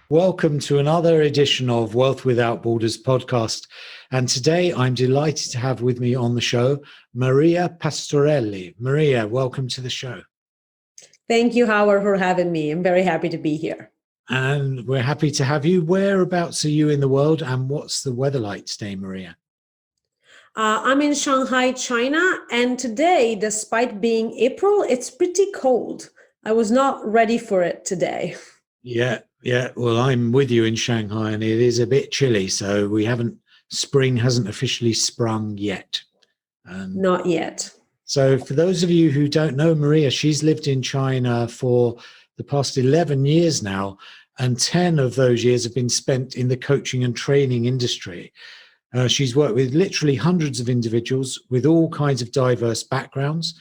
Welcome to another edition of Wealth Without Borders podcast. And today I'm delighted to have with me on the show, Maria Pastorelli. Maria, welcome to the show. Thank you, Howard, for having me. I'm very happy to be here. And we're happy to have you. Whereabouts are you in the world and what's the weather like today, Maria? I'm in Shanghai, China, and today, despite being April, it's pretty cold. I was not ready for it today. Yeah. Well, I'm with you in Shanghai and it is a bit chilly. So spring hasn't officially sprung yet. Not yet. So for those of you who don't know Maria, she's lived in China for the past 11 years now, and 10 of those years have been spent in the coaching and training industry. She's worked with literally hundreds of individuals with all kinds of diverse backgrounds.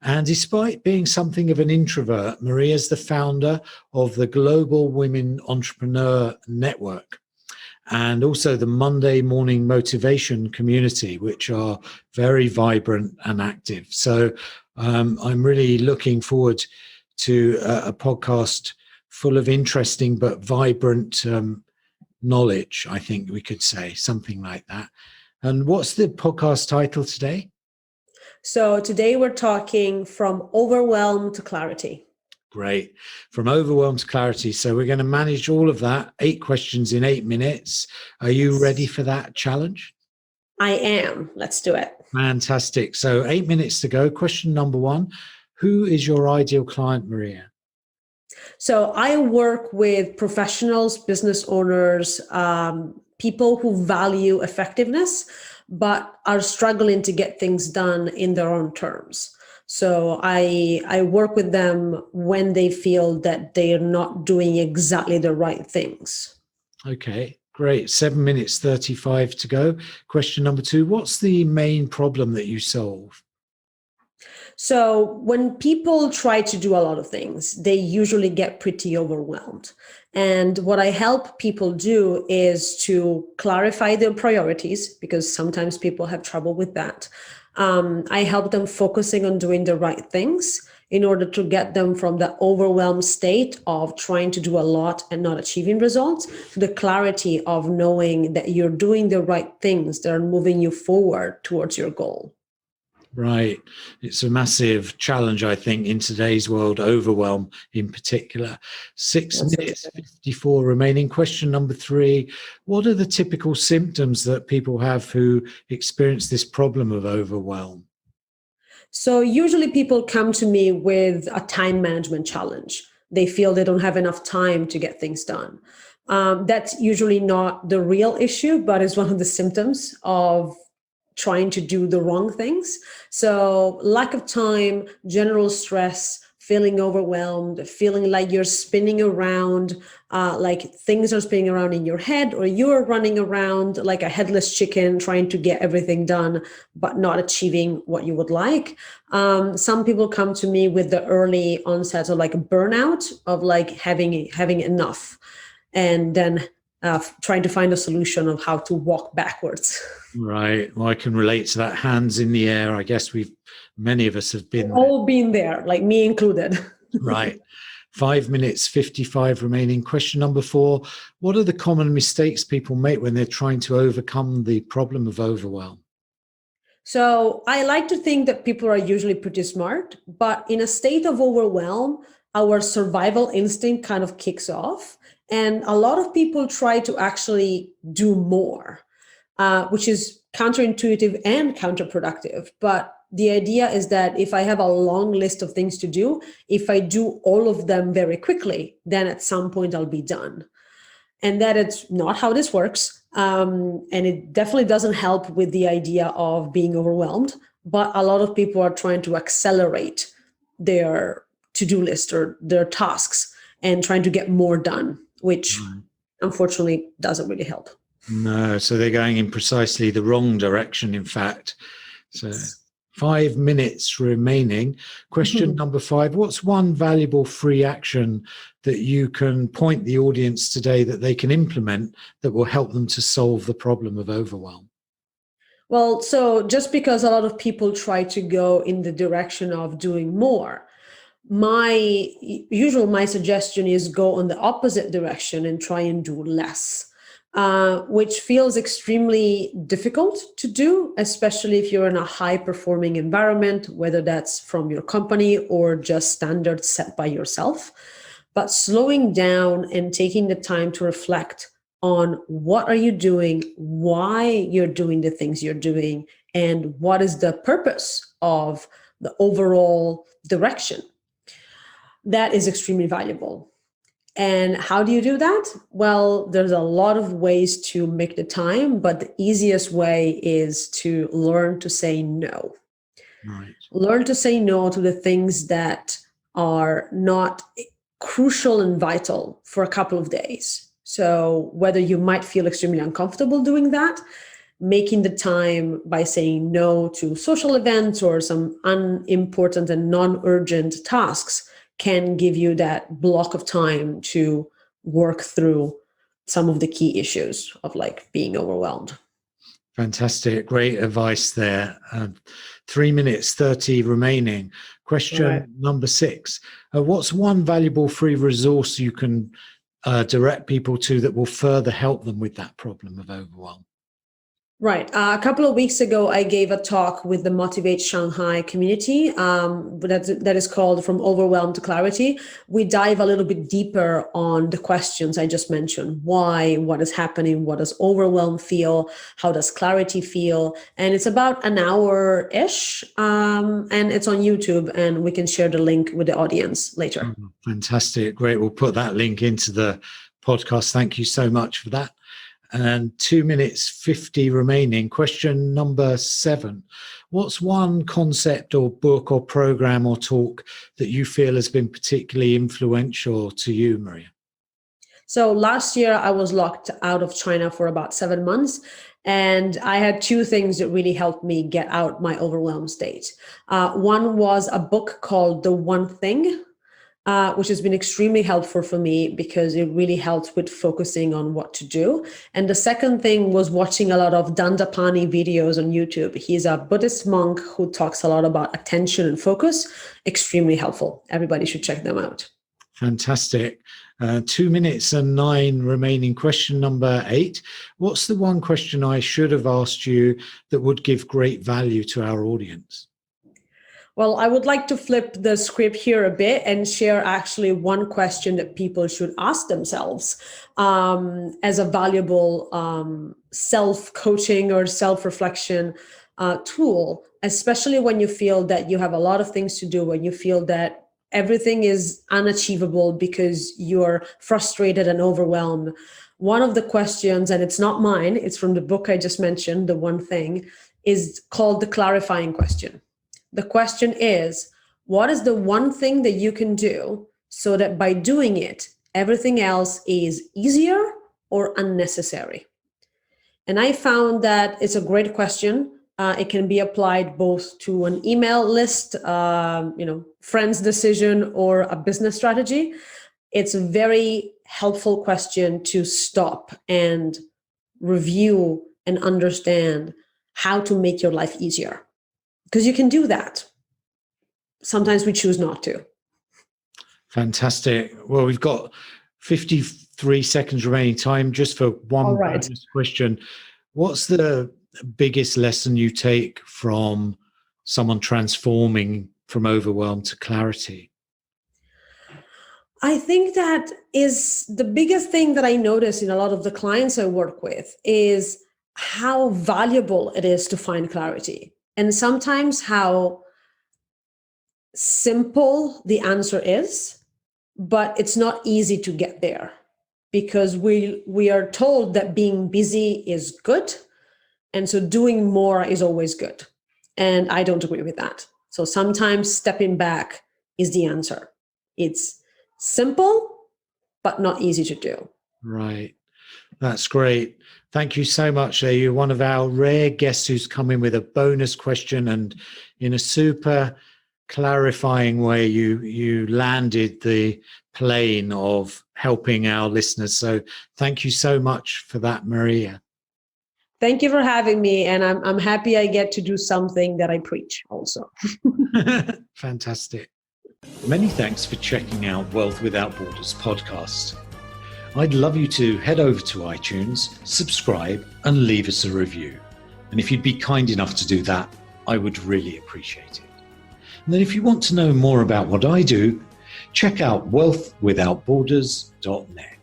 And despite being something of an introvert, Maria's the founder of the Global Women Entrepreneur Network and also the Monday Morning Motivation community, which are very vibrant and active. So I'm really looking forward to a podcast full of interesting but vibrant knowledge, I think we could say, something like that. And what's the podcast title today? So today we're talking from overwhelm to clarity. Great. From overwhelm to clarity. So we're going to manage all of that. 8 questions in 8 minutes. Are you ready for that challenge? I am. Let's do it. Fantastic. So 8 minutes to go. Question number 1. Who is your ideal client, Maria? So I work with professionals, business owners, people who value effectiveness, but are struggling to get things done in their own terms. So I work with them when they feel that they are not doing exactly the right things. Okay, great. 7 minutes 35 to go. Question number 2. What's the main problem that you solve? So when people try to do a lot of things, they usually get pretty overwhelmed. And what I help people do is to clarify their priorities, because sometimes people have trouble with that. I help them focusing on doing the right things in order to get them from the overwhelmed state of trying to do a lot and not achieving results to the clarity of knowing that you're doing the right things that are moving you forward towards your goal. Right. It's a massive challenge, I think, in today's world, overwhelm in particular. 6 minutes 54 remaining. Question number 3. What are the typical symptoms that people have who experience this problem of overwhelm? So usually people come to me with a time management challenge. They feel they don't have enough time to get things done. That's usually not the real issue, but is one of the symptoms of trying to do the wrong things. So lack of time, general stress, feeling overwhelmed, feeling like you're spinning around, like things are spinning around in your head, or you're running around like a headless chicken trying to get everything done, but not achieving what you would like. Some people come to me with the early onset of like a burnout of like having enough, and then trying to find a solution of how to walk backwards. Right. Well, I can relate to that. Hands in the air. I guess many of us have been all been there, like me included. Right. 5 minutes 55 remaining. Question number 4. What are the common mistakes people make when they're trying to overcome the problem of overwhelm? So I like to think that people are usually pretty smart, but in a state of overwhelm, our survival instinct kind of kicks off. And a lot of people try to actually do more, which is counterintuitive and counterproductive. But the idea is that if I have a long list of things to do, if I do all of them very quickly, then at some point I'll be done. And that it's not how this works. And it definitely doesn't help with the idea of being overwhelmed. But a lot of people are trying to accelerate their to-do list or their tasks and trying to get more done, which unfortunately doesn't really help. No, so they're going in precisely the wrong direction, in fact. So 5 minutes remaining. Question number 5. What's one valuable free action that you can point the audience today that they can implement that will help them to solve the problem of overwhelm? Well, so just because a lot of people try to go in the direction of doing more, My suggestion is go on the opposite direction and try and do less, which feels extremely difficult to do, especially if you're in a high performing environment, whether that's from your company or just standards set by yourself. But slowing down and taking the time to reflect on what are you doing, why you're doing the things you're doing, and what is the purpose of the overall direction. That is extremely valuable. And how do you do that? Well, there's a lot of ways to make the time, but the easiest way is to learn to say no. Right. Learn to say no to the things that are not crucial and vital for a couple of days. So whether you might feel extremely uncomfortable doing that, making the time by saying no to social events or some unimportant and non-urgent tasks can give you that block of time to work through some of the key issues of like being overwhelmed. Fantastic. Great advice there. 3 minutes, 30 remaining. Question number 6. What's one valuable free resource you can direct people to that will further help them with that problem of overwhelm? Right. A couple of weeks ago, I gave a talk with the Motivate Shanghai community that is called From Overwhelm to Clarity. We dive a little bit deeper on the questions I just mentioned. Why? What is happening? What does overwhelm feel? How does clarity feel? And it's about an hour-ish, and it's on YouTube, and we can share the link with the audience later. Oh, fantastic. Great. We'll put that link into the podcast. Thank you so much for that. And 2 minutes, 50 remaining. Question number 7. What's one concept or book or program or talk that you feel has been particularly influential to you, Maria? So last year I was locked out of China for about 7 months. And I had 2 things that really helped me get out my overwhelmed state. One was a book called The One Thing, which has been extremely helpful for me because it really helped with focusing on what to do. And the second thing was watching a lot of Dandapani videos on YouTube. He's a Buddhist monk who talks a lot about attention and focus. Extremely helpful. Everybody should check them out. Fantastic. 2 minutes and 9 remaining. Question number 8. What's the one question I should have asked you that would give great value to our audience? Well, I would like to flip the script here a bit and share actually one question that people should ask themselves as a valuable self-coaching or self-reflection tool, especially when you feel that you have a lot of things to do, when you feel that everything is unachievable because you're frustrated and overwhelmed. One of the questions, and it's not mine, it's from the book I just mentioned, The One Thing, is called the clarifying question. The question is, what is the one thing that you can do so that by doing it, everything else is easier or unnecessary? And I found that it's a great question. It can be applied both to an email list, friend's decision, or a business strategy. It's a very helpful question to stop and review and understand how to make your life easier. Because you can do that. Sometimes we choose not to. Fantastic. Well, we've got 53 seconds remaining time just for one bonus question. What's the biggest lesson you take from someone transforming from overwhelm to clarity? I think that is the biggest thing that I notice in a lot of the clients I work with is how valuable it is to find clarity. And sometimes how simple the answer is, but it's not easy to get there because we are told that being busy is good. And so doing more is always good. And I don't agree with that. So sometimes stepping back is the answer. It's simple, but not easy to do. Right. That's great. Thank you so much. You're one of our rare guests who's come in with a bonus question, and in a super clarifying way, you landed the plane of helping our listeners. So thank you so much for that, Maria. Thank you for having me. And I'm happy I get to do something that I preach also. Fantastic. Many thanks for checking out Wealth Without Borders podcast. I'd love you to head over to iTunes, subscribe, and leave us a review. And if you'd be kind enough to do that, I would really appreciate it. And then if you want to know more about what I do, check out wealthwithoutborders.net.